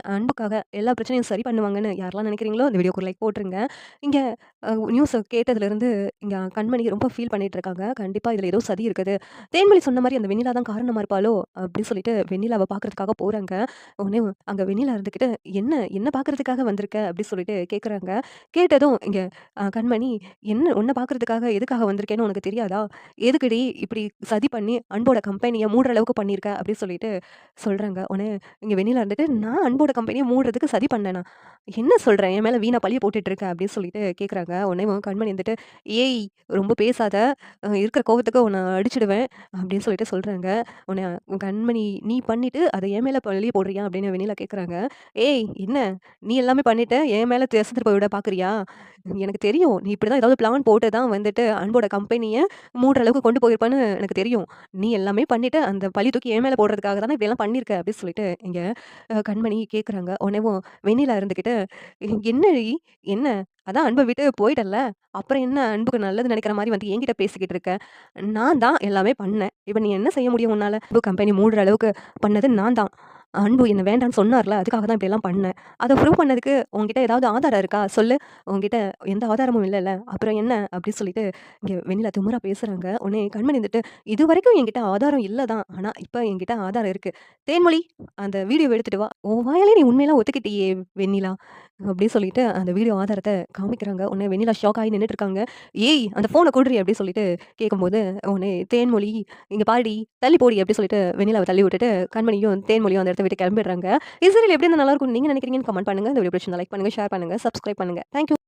அன்புக்காக எல்லா பிரச்சனையும் சரி பண்ணுவாங்கன்னு யாரெல்லாம் நினைக்கிறீங்களோ, இந்த வீடியோக்கு ஒரு லைக் போட்டுருங்க. இங்க நியூஸ கேட்டதுலருந்து இங்க கண்மணி ரொம்ப ஃபீல் பண்ணிட்டு இருக்காங்க. கண்டிப்பா இதுல ஏதோ சதி இருக்குது. தேன்மொழி சொன்ன மாரி அந்த வெண்ணிலா தான் காரணமா இருப்பாளோ! அப்டின்னு சொல்லிட்டு வெண்ணிலாவ பார்க்கறதுக்காக போறாங்க. உடனே அங்க வெண்ணிலா இருந்துகிட்டு, "என்ன என்ன பார்க்கறதுக்காக வந்திருக்க?" அப்டி சொல்லிட்டு கேட்குறாங்க. கேட்டதும் இங்க கண்மணி, "என்ன உன்ன பார்க்கறதுக்காக எதுக்காக வந்திருக்கேன்னு உனக்கு தெரியாதா? எதுக்குடி இப்டி சதி பண்ணி அன்போட கம்பெனிய மூடுற அளவுக்கு பண்ணியிருக்க?" அப்டி சொல்லிட்டு சொல்றாங்க. உடனே இங்க வெண்ணிலா இருந்துட்டு, "நான் அன்போட கம்பெனிய மூடுறதுக்கு சதி பண்ணேனா? என்ன சொல்ற? என் மேல வீணா பழிய போட்டுட்டு இருக்க" அப்படின்னு சொல்லிட்டு கேட்குறாங்க. உடனே கண்மணி வந்துட்டு, "ஏய் ரொம்ப பேசாத! இருக்கிற கோவத்துக்கு உன்ன அடிச்சுடுவேன்" அப்படின்னு சொல்லிட்டு சொல்றாங்க. உடனே கண்மணி, "நீ பண்ணிட்டு அத என் மேல பழிய போடுறியா?" அப்படின்னு வெண்ணிலா கேட்குறாங்க. "ஏய் என்ன? நீ எல்லாமே பண்ணிட்டு என் மேல திசை திருப்ப விட பார்க்குறியா? எனக்கு தெரியும். நீ இப்படிதான் ஏதாவது பிளான் போட்டு தான் வந்துட்டு அன்போட கம்பெனிய மூடுற அளவுக்கு கொண்டு போயிருப்பன்னு எனக்கு தெரியும். நீ எல்லாமே பண்ணிட்டு அந்த பழி தூக்கி என் மேல போடுறதுக்காக தானே இப்படியெல்லாம் பண்ணியிருக்க" அப்படின்னு சொல்லிட்டு இங்க கண்மணி கேட்குறாங்க. உடனேவும் வெண்ணிலா இருந்துகிட்டு, "என்னடி? என்ன? அதான் அன்ப விட்டு போயிட்டல்ல. அப்புறம் என்ன அன்புக்கு நல்லது நினைக்கிற மாரி வந்து என்கிட்ட பேசிக்கிட்டு இருக்க? நான் தான் எல்லாமே பண்ணேன். இப்ப நீ என்ன செய்ய முடியும் உன்னால? அன்பு கம்பெனி மூடுற அளவுக்கு பண்ணது நான் தான். அன்பு என்ன வேண்டான்னு சொன்னார்ல, அதுக்காக தான் இப்படியெல்லாம் பண்ணேன். அத ப்ரூவ் பண்ணதுக்கு உன்கிட்ட ஏதாவது ஆதாரம் இருக்கா? சொல்லு. உன்கிட்ட எந்த ஆதாரமும் இல்லல்ல. அப்புறம் என்ன?" அப்படின்னு சொல்லிட்டு இங்க வெண்ணிலா திமிரா பேசுறாங்க. உடனே கண்மணி வந்துட்டு, "இதுவரைக்கும் என்கிட்ட ஆதாரம் இல்ல தான். ஆனா இப்ப என்கிட்ட ஆதாரம் இருக்கு. தேன்மொழி அந்த வீடியோவ எடுத்துட்டு வா. உன் வாயாலே நீ உண்மையெல்லாம் ஒத்துக்கிட்டியே வெண்ணிலா" அப்படின்னு சொல்லிட்டு அந்த வீடியோ ஆதாரத்த காமிக்கிறாங்க. உடனே வெண்ணிலா ஷாக் ஆகி நின்னுட்டு இருக்காங்க. "ஏய் அந்த ஃபோன குட்றி" அப்படின்னு சொல்லிட்டு கேட்கும்போது, உடனே தேன்மொழி, "இங்க பாருடி, தள்ளி போடி" அப்படி சொல்லிட்டு வெண்ணிலாவ தள்ளி விட்டுட்டு, கண்மணியும் தேன்மொழியும் அந்த இடத்த விட்டு கிளம்பிடுறாங்க. இந்த சீரியல் எப்படி இருந்தா நல்லா இருக்கும்னு நீங்க நினைக்கிறீங்கன்னு கமெண்ட் பண்ணுங்க. இந்த வீடியோ பிடிச்சிருந்தா லைக் பண்ணுங்க, ஷேர் பண்ணுங்க, சப்ஸ்கிரைப் பண்ணுங்க. Thank you.